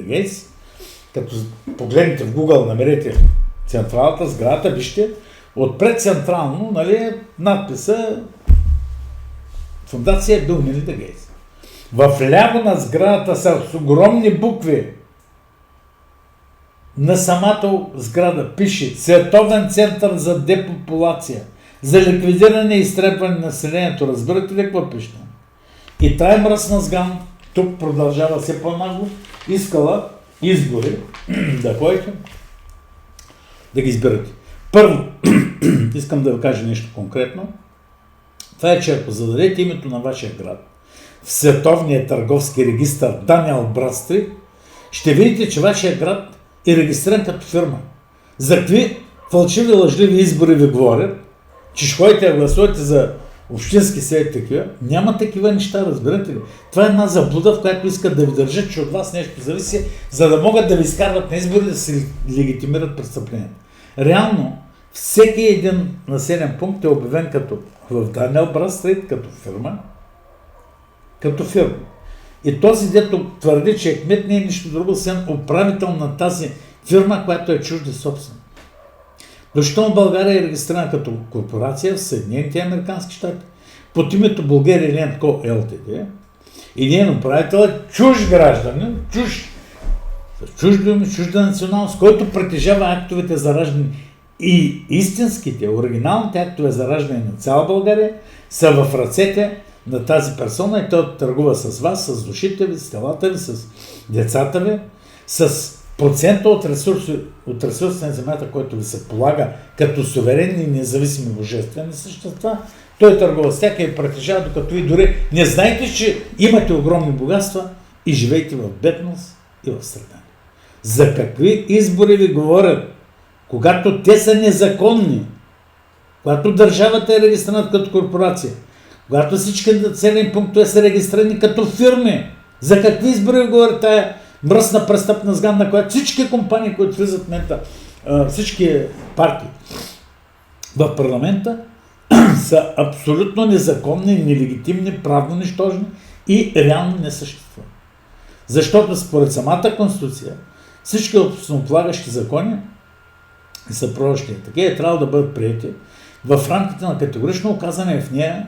Гейтс. Като погледнете в Google, намерете централата, сградата, вижте, отпред централно, нали, надписа Фундация Бил Мелинда Гейтс. В ляво на сградата са с огромни букви на самата сграда пише Световен център за депопулация, за ликвидиране и изтребване на населението. Разбирате ли какво пише? И тая мръсна сган тук продължава все по-нагло, искала избори да ходите, да ги избирате. Първо, искам да ви кажа нещо конкретно. Това е, че ако зададете името на вашия град в Световния търговски регистър Даниел Брадстрит, ще видите, че вашия град е регистриран като фирма. За какви фалшиви, лъжливи избори ви говорят, че ще ходите да гласувате за общински съвет такива, няма такива неща, разбирате ли? Това е една заблуда, в която искат да ви държат, че от вас нещо зависи, за да могат да ви изкарват на избори, да се легитимират престъплението. Реално, всеки един населен пункт е обявен като в Даниел Брадстрит, като фирма. Като фирма. И този, дето твърди, че е кмет, не е нищо друго, освен управител на тази фирма, която е чужда собствена. Защото България е регистрирана като корпорация в Съединените американски щати под името Bulgarian Land Co. Ltd. И нейн управител е чужд гражданин, чужда националност, който притежава актовете за раждане. И истинските, оригиналните актове за раждане на цяла България са в ръцете на тази персона и той търгува с вас, с душите ви, с телата ви, с децата ви, с процента от ресурса на земята, който ви се полага като суверенни и независими божествени същества, той търгува с тях и притежава, докато ви дори не знаете, че имате огромни богатства и живеете в бедност и в страдание. За какви избори ви говорят, когато те са незаконни, когато държавата е регистрирана като корпорация, когато всички населени пунктове са регистрирани като фирми? За какви избори говори тая мръсна престъпна сган, на която всички компании, които влизат в момента, всички партии в парламента, са абсолютно незаконни, нелегитимни, правно нищожни и реално не съществуват. Защото според самата Конституция всички основополагащи закони и съпровождащи такива трябва да бъдат приети в рамките на категорично указане в нея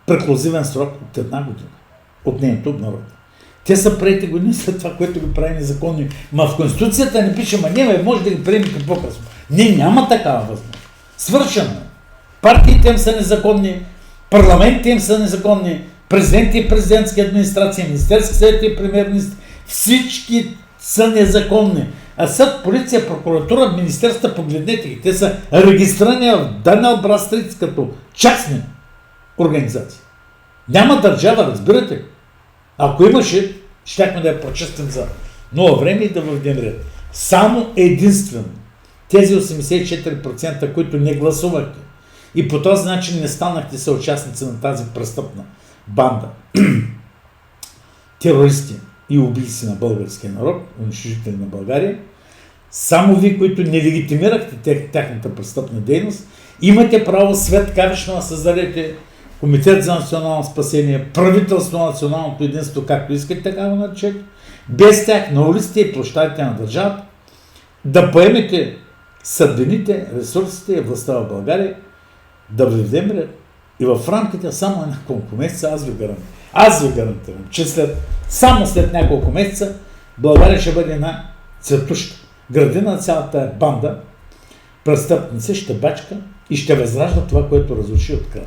преклузивен срок от 1 година от нейното обнародване. Те са приети години след това, което ги прави незаконни. Ма в Конституцията не пише, може да ги приемем по-късно. Не, няма такава възможност. Свършено. Партиите им са незаконни, парламентите им са незаконни, президенти и президентски администрации, министерски съвет и премиер-министри, всички са незаконни. А съд, полиция, прокуратура, министерства, погледнете ги. Те са регистрирани в Даниел Брадстрит като частни организации. Няма държава, разбирате. Ако имаше, щяхме да я прочистим за много време и да въведем ред. Само единствено тези 84%, които не гласувахте и по този начин не станахте съучастници на тази престъпна банда, терористи и убийци на българския народ, унищожители на България, само ви, които не легитимирахте тяхната престъпна дейност, имате право светкавично да създадете Комитет за национално спасение, правителство на националното единство, както искате така го наречете, без тях на улиците и площадите на държавата, да поемете съдбините, ресурсите и властта в България, да въведем ред. И в рамките само на няколко месеца аз ви гарантирам, че само след няколко месеца България ще бъде една цветуща градина на цялата банда, престъпници ще бачка и ще възражда това, което разруши от края.